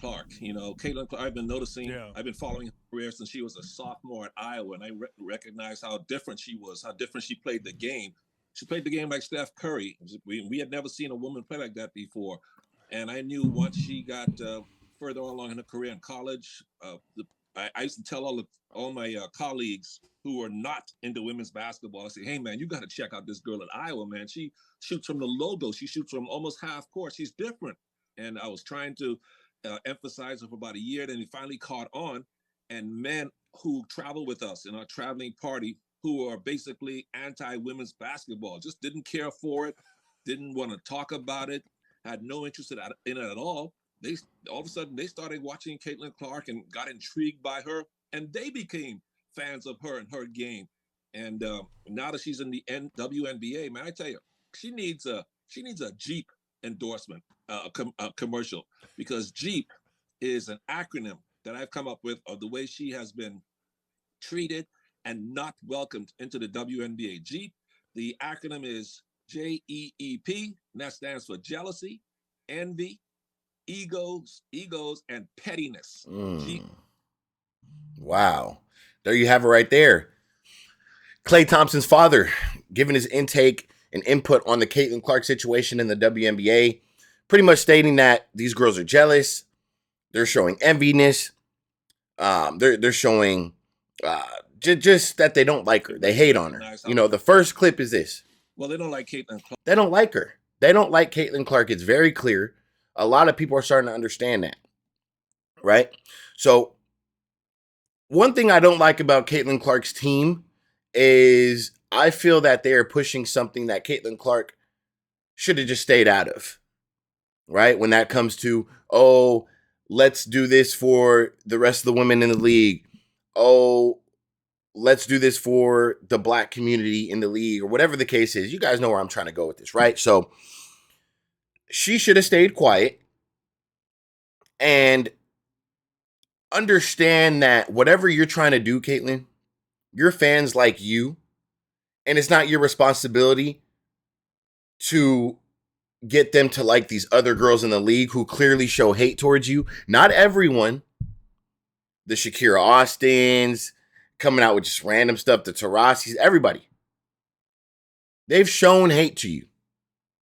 Clark. Caitlin Clark, Yeah. I've been following her career since she was a sophomore at Iowa, and I recognized how different she was, how different she played the game. She played the game like Steph Curry. We had never seen a woman play like that before. And I knew once she got further along in her career in college, I used to tell all my colleagues who are not into women's basketball, I say, hey, man, you got to check out this girl at Iowa, man. She shoots from the logo. She shoots from almost half court. She's different. And I was trying to emphasize her for about a year. Then he finally caught on. And men who travel with us in our traveling party who are basically anti-women's basketball just didn't care for it, didn't want to talk about it, had no interest in it at all. They all of a sudden they started watching Caitlin Clark and got intrigued by her, and they became fans of her and her game. And now that she's in the WNBA, man, I tell you, she needs a Jeep endorsement, a commercial, because Jeep is an acronym that I've come up with of the way she has been treated and not welcomed into the WNBA. Jeep, the acronym is JEEP, and that stands for jealousy, envy, egos, and pettiness. Jeep. Wow. There you have it right there. Klay Thompson's father giving his intake and input on the Caitlin Clark situation in the WNBA, pretty much stating that these girls are jealous. They're showing enviness. They're showing just that they don't like her. They hate on her. The first clip is this. Well, they don't like Caitlin Clark. They don't like her. They don't like Caitlin Clark. It's very clear. A lot of people are starting to understand that. Right? So, one thing I don't like about Caitlin Clark's team is I feel that they are pushing something that Caitlin Clark should have just stayed out of. Right? When that comes to, oh, let's do this for the rest of the women in the league. Oh, let's do this for the black community in the league, or whatever the case is. You guys know where I'm trying to go with this, right? So she should have stayed quiet and understand that whatever you're trying to do, Caitlin, your fans like you, and it's not your responsibility to get them to like these other girls in the league who clearly show hate towards you. Not everyone. The Shakira Austins, coming out with just random stuff, the Tarasis, everybody. They've shown hate to you.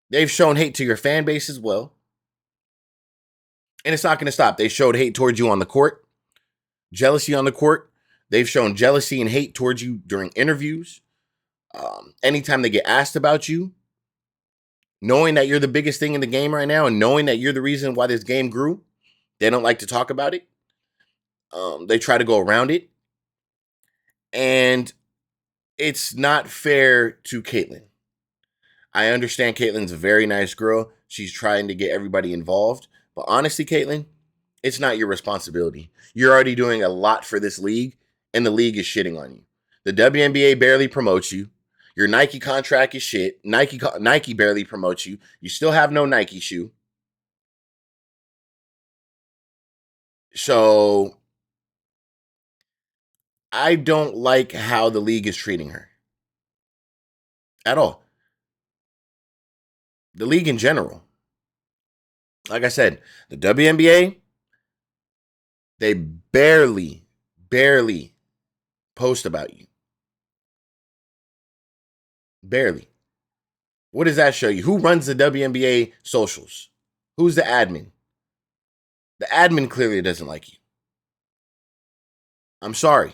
They've shown hate to your fan base as well. And it's not going to stop. They showed hate towards you on the court, jealousy on the court. They've shown jealousy and hate towards you during interviews. Anytime they get asked about you, knowing that you're the biggest thing in the game right now and knowing that you're the reason why this game grew, they don't like to talk about it. They try to go around it. And it's not fair to Caitlin. I understand Caitlin's a very nice girl. She's trying to get everybody involved. But honestly, Caitlin, it's not your responsibility. You're already doing a lot for this league, and the league is shitting on you. The WNBA barely promotes you. Your Nike contract is shit. Nike barely promotes you. You still have no Nike shoe. So I don't like how the league is treating her. At all. The league in general. Like I said, the WNBA, they barely post about you. Barely. What does that show you? Who runs the WNBA socials? Who's the admin? The admin clearly doesn't like you. I'm sorry.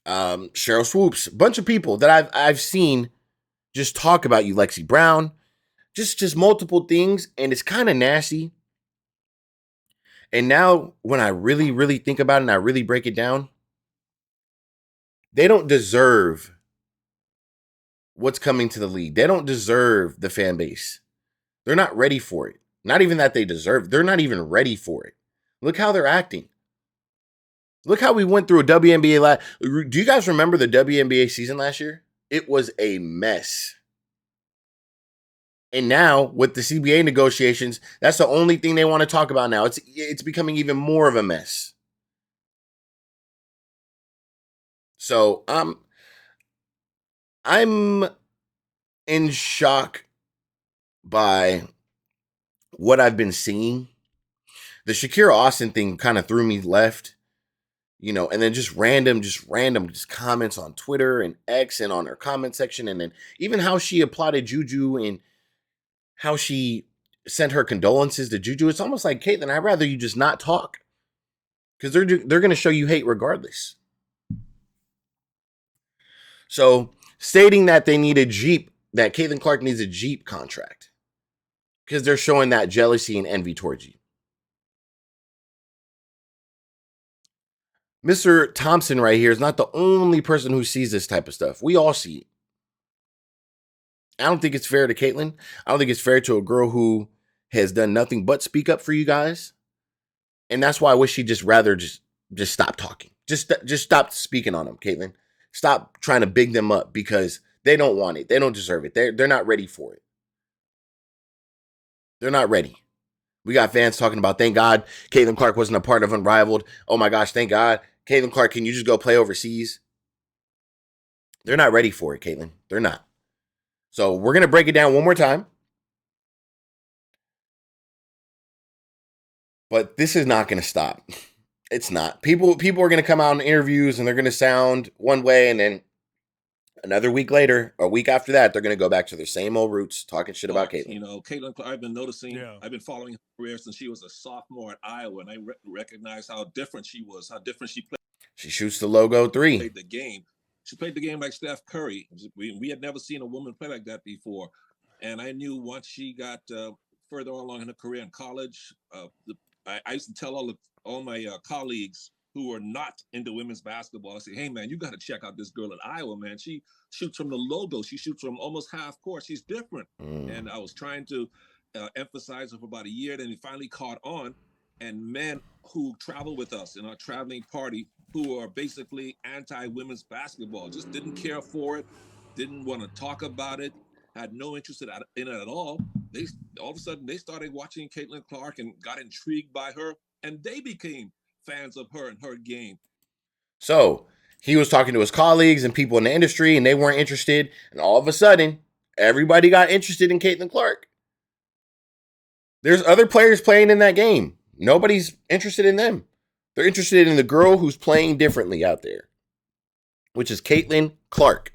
Cheryl Swoops, a bunch of people that I've seen just talk about you, Lexi Brown, just multiple things, and it's kind of nasty. And now when I really think about it and I really break it down, they don't deserve what's coming to the league. They don't deserve the fan base. They're not ready for it. Not even that they deserve. They're not even ready for it. Look how they're acting. Look how we went through a WNBA. Do you guys remember the WNBA season last year? It was a mess. And now with the CBA negotiations, that's the only thing they want to talk about now. It's becoming even more of a mess. So I'm in shock by what I've been seeing The Shakira Austin thing kind of threw me left, and then just random comments on Twitter and X and on her comment section. And then even how she applauded Juju and how she sent her condolences to Juju. It's almost like, Caitlyn, I'd rather you just not talk, because they're going to show you hate regardless. So stating that they need a Jeep, that Caitlyn Clark needs a Jeep contract, because they're showing that jealousy and envy towards you. Mr. Thompson right here is not the only person who sees this type of stuff. We all see it. I don't think it's fair to Caitlyn. I don't think it's fair to a girl who has done nothing but speak up for you guys. And that's why I wish she'd just rather just stop talking. Just stop speaking on them, Caitlyn. Stop trying to big them up, because they don't want it. They don't deserve it. They're not ready for it. They're not ready. We got fans talking about, thank God Caitlyn Clark wasn't a part of Unrivaled. Oh my gosh, thank God. Caitlyn Clark, can you just go play overseas? They're not ready for it, Caitlyn. They're not. So we're going to break it down one more time. But this is not going to stop. It's not. People are going to come out in interviews and they're going to sound one way, and then another week later, a week after that, they're going to go back to their same old roots, talking shit about Caitlyn. Caitlyn Clark, I've been noticing, I've been following her career since she was a sophomore at Iowa, and I recognize how different she was, how different she played. She shoots the logo three. Played the game. She played the game like Steph Curry. We had never seen a woman play like that before. And I knew once she got further along in her career in college, I used to tell all my colleagues who are not into women's basketball, I say, hey, man, you got to check out this girl at Iowa, man. She shoots from the logo. She shoots from almost half court. She's different. And I was trying to emphasize her for about a year. Then we finally caught on. And men who travel with us in our traveling party, who are basically anti-women's basketball, just didn't care for it, didn't want to talk about it, had no interest in it at all. All of a sudden, they started watching Caitlyn Clark and got intrigued by her, and they became fans of her and her game. So he was talking to his colleagues and people in the industry, and they weren't interested. And all of a sudden, everybody got interested in Caitlyn Clark. There's other players playing in that game. Nobody's interested in them. They're interested in the girl who's playing differently out there, which is Caitlyn Clark.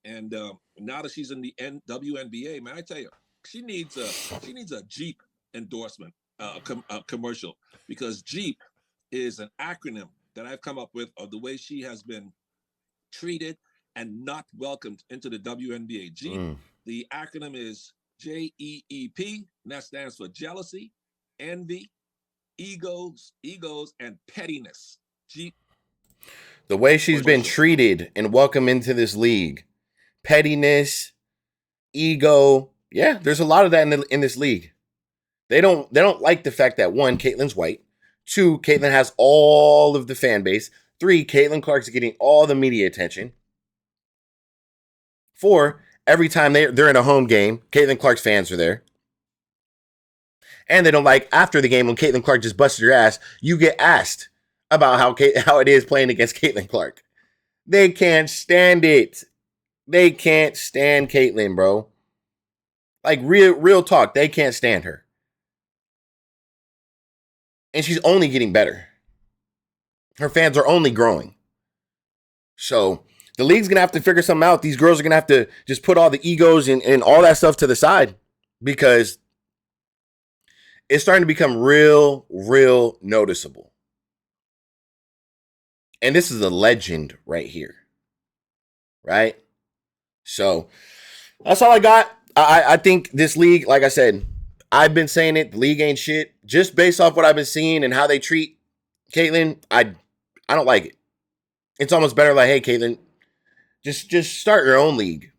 And now that she's in the WNBA, man, I tell you, she needs a Jeep endorsement, commercial, because Jeep is an acronym that I've come up with of the way she has been treated and not welcomed into the WNBA. Jeep, the acronym is JEEP, and that stands for jealousy, envy, egos, and pettiness. Jeep. The way she's been treated and welcomed into this league. Pettiness, ego. Yeah, there's a lot of that in this league. They don't like the fact that, one, Caitlyn's white. Two, Caitlyn has all of the fan base. Three, Caitlyn Clark's getting all the media attention. Four, every time they're in a home game, Caitlyn Clark's fans are there. And they don't like after the game when Caitlyn Clark just busted your ass, you get asked about how it is playing against Caitlyn Clark. They can't stand it. They can't stand Caitlyn, bro. Like real talk, they can't stand her. And she's only getting better. Her fans are only growing. So the league's going to have to figure something out. These girls are going to have to just put all the egos and all that stuff to the side, because it's starting to become real noticeable. And this is a legend right here. Right? So that's all I got. I think this league, like I said, I've been saying it, the league ain't shit. Just based off what I've been seeing and how they treat Caitlyn, I don't like it. It's almost better like, hey, Caitlyn, just start your own league.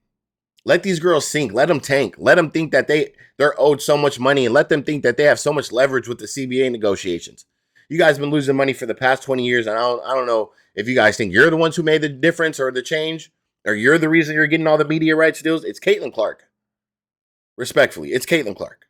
Let these girls sink. Let them tank. Let them think that they're owed so much money, and let them think that they have so much leverage with the CBA negotiations. You guys have been losing money for the past 20 years, and I don't know if you guys think you're the ones who made the difference or the change, or you're the reason you're getting all the media rights deals. It's Caitlyn Clark. Respectfully, it's Caitlyn Clark.